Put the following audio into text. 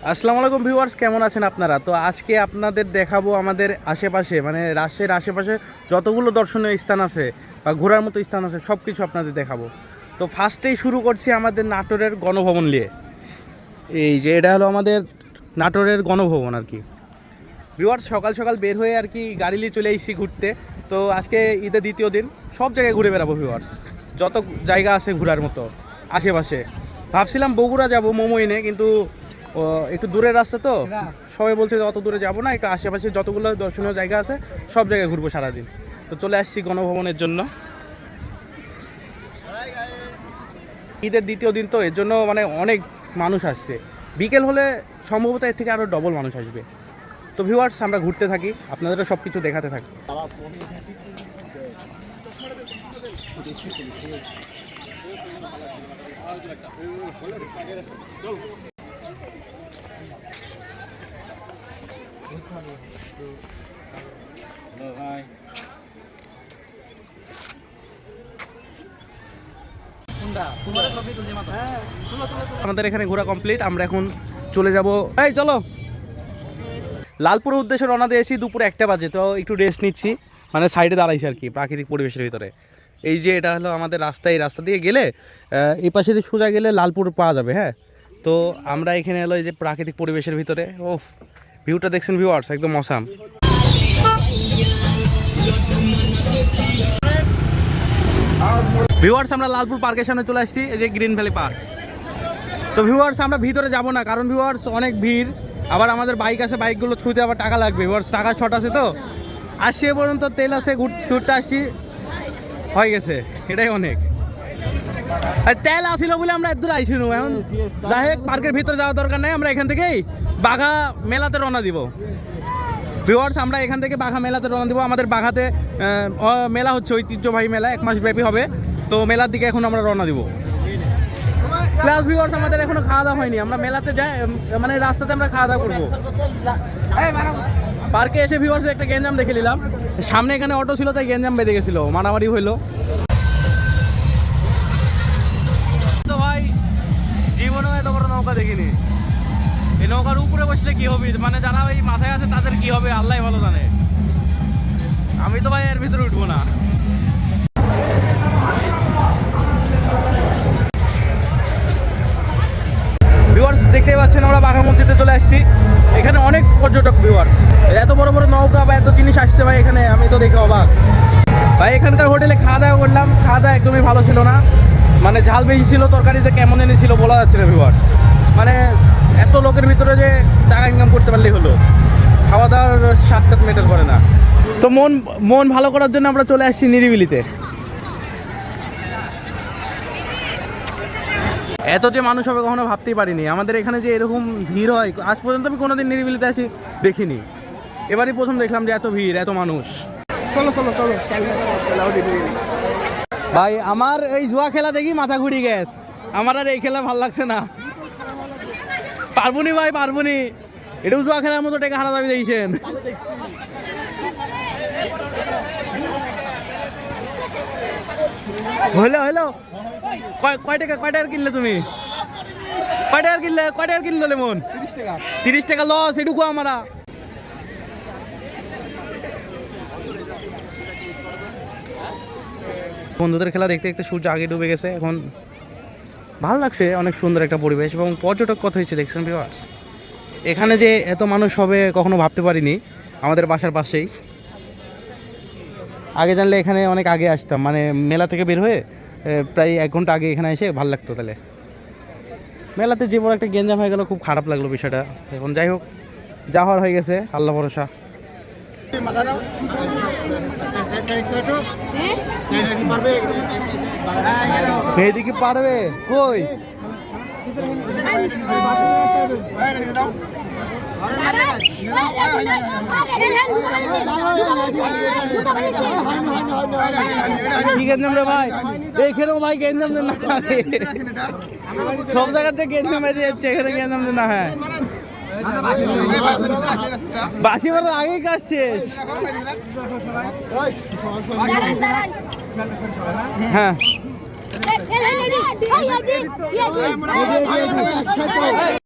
আসসালামু আলাইকুম ভিউয়ার্স, কেমন আছেন আপনারা? তো আজকে আপনাদের দেখাবো আমাদের আশেপাশে, মানে রাজশাহীর আশেপাশে যতগুলো দর্শনীয় স্থান আছে বা ঘোরার মতো স্থান আছে সব কিছু আপনাদের দেখাবো। তো ফার্স্টেই শুরু করছি আমাদের নাটোরের গণভবন নিয়ে। এই যে এটা হলো আমাদের নাটোরের গণভবন আর কি। ভিউয়ার্স, সকাল সকাল বের হয়ে আর কি গাড়ি নিয়ে চলে এসেছি ঘুরতে। তো আজকে ঈদের দ্বিতীয় দিন, সব জায়গায় ঘুরে বেড়াবো ভিউয়ার্স, যত জায়গা আছে ঘোরার মতো আশেপাশে। ভাবছিলাম বগুড়া যাব মোমো এনে, কিন্তু একটু দূরের রাস্তা তো সবাই বলছে যে অত দূরে যাবো না, একটু আশেপাশে যতগুলো দর্শনীয় জায়গা আছে সব জায়গায় ঘুরবো সারাদিন। তো চলে আসছি গণভবনের জন্য। ঈদের দ্বিতীয় দিন তো এর জন্য মানে অনেক মানুষ আসছে। বিকেল হলে সম্ভবত এর থেকে আরও ডবল মানুষ আসবে। তো ভিউয়ার্স, আমরা ঘুরতে থাকি, আপনাদেরও সব কিছু দেখাতে থাকি। আমাদের এখানে ঘোরা কমপ্লিট, আমরা এখন চলে যাব। এই চলো, লালপুরের উদ্দেশ্যে রওনা দিয়েছি দুপুরে 1টা বাজে। তো একটু রেস্ট নিচ্ছি, মানে সাইডে দাঁড়াইছি আর কি প্রাকৃতিক পরিবেশের ভিতরে। এই যে এটা হলো আমাদের রাস্তা, এই রাস্তা দিয়ে গেলে এই পাশে দিয়ে সোজা গেলে লালপুর পাওয়া যাবে। হ্যাঁ, তো আমরা এখানে এলো এই যে প্রাকৃতিক পরিবেশের ভিতরে। ও ভিউটা দেখছেন ভিউয়ার্স, একদম অসাম। ভিউয়ার্স, আমরা লালপুর পার্কের সামনে চলে আসছি, এই যে গ্রিন ভ্যালি পার্ক। তো ভিউয়ার্স, আমরা ভিতরে যাব না, কারণ ভিউয়ার্স অনেক ভিড়, আবার আমাদের বাইক আছে, বাইকগুলো থুতে আবার টাকা লাগবে। ভিউয়ার্স, টাকা শর্ট আছে, তো আসছি এ পর্যন্ত তেল আছে, ঘুরতে আসছি, হয়ে গেছে, এটাই অনেক। আর তেল আসিল বলে আমরা এত দূর আইসি নো। এখন যাই হোক, পার্কের ভিতরে যাওয়ার দরকার নেই, আমরা এখান থেকেই বাঘা মেলাতে রওনা দিব। ভিউয়ার্স, আমরা এখান থেকে বাঘা মেলাতে রওনা দিব। আমাদের বাঘাতে মেলা হচ্ছে, ঐতিহ্যবাহী মেলা, 1 মাস ব্যাপী হবে। তো মেলার দিকে এখন আমরা রওনা দিব। প্লাস ভিউয়ার্স, আমাদের এখনো খাওয়া দাওয়া হয়নি, আমরা মেলাতে যাই, মানে রাস্তাতে আমরা খাওয়া দাওয়া করবো। পার্কে এসে ভিউয়ার্স একটা গেঞ্জাম দেখে নিলাম, সামনে এখানে অটো ছিল, তাই গেঞ্জাম বেঁধে গেছিল, মারামারি হইলো। তো ভাই, জীবনেও এত বড় নৌকা দেখিনি। এই নৌকার উপরে বসলে কি হবে, মানে যারা ওই মাথায় আছে তাদের কি হবে আল্লাহ ভালো জানে। আমি তো ভাই এর ভিতরে উঠবো না। ভিউয়ার্স, দেখতেই পাচ্ছেন আমরা বাঘা মসজিদে চলে আসছি। এখানে অনেক পর্যটক। ভিউয়ার্স, এত বড় বড় নৌকা বা এত জিনিস আসছে ভাই এখানে, আমি তো দেখে অবাক। ভাই এখানকার হোটেলে খাওয়া দাওয়া করলাম, খাওয়া দাওয়া একদমই ভালো ছিল না, মানে ঝাল বেশি ছিল, তরকারি যে কেমন এনেছিল বলা যাচ্ছে না। ভিউয়ার্স, মানে এত লোকের ভিতরে যে টাকা ইনকাম করতে পারলেই হলো, খাওয়া দাওয়ার স্বাদটা মেটার করে না। তো মন ভালো করার জন্য আমরা চলে আসছি নিরিবিলিতে। এত যে মানুষ হবে কখনো ভাবতেই পারিনি। আমাদের এখানে যে এরকম ভিড় হয় আজ পর্যন্ত আমি কোনোদিন নিরিবিলিতে আসি দেখিনি, এবারই প্রথম দেখলাম যে এত ভিড়, এত মানুষ। চলো চলো চলো ভাই, আমার এই জুয়া খেলা দেখি মাথা ঘুরি গেছে, আমার আর এই খেলা ভালো লাগছে না। পারবনি ভাই, পারবনি, এটাও জুয়া খেলার মতো টাকা হারা যাবে দেখছেন। হইলো হইলো, কয় টাকার কিনলে তুমি? কয় টাকার কিনলো লেমন? 30 টাকা লস, এটুকু আমরা। বন্ধুদের খেলা দেখতে দেখতে সূর্য আগে ডুবে গেছে। এখন ভালো লাগছে, অনেক সুন্দর একটা পরিবেশ এবং পর্যটক কত হয়েছে দেখছেন ভিউয়ার্স। এখানে যে এত মানুষ হবে কখনো ভাবতে পারিনি। আমাদের বাসার পাশেই, আগে জানলে এখানে অনেক আগে আসতাম, মানে মেলা থেকে বের হয়ে প্রায় 1 ঘন্টা আগে এখানে এসে ভালো লাগতো। তাহলে মেলাতে যে বড় একটা গেঞ্জাম হয়ে গেল, খুব খারাপ লাগলো বিষয়টা। এখন যাই হোক, যা হওয়ার হয়ে গেছে, আল্লাহ ভরসা। মেহেদি কি পারবে? কই কি গেঞ্জাম রে ভাই? এখানেও ভাই গেঞ্জাম দেন না, সব জায়গাতে গেঞ্জাম বেরিয়ে যাচ্ছে, এখানে গেঞ্জাম দেন না। হ্যাঁ, বাসি মারার আগেই কাজ শেষ। হ্যাঁ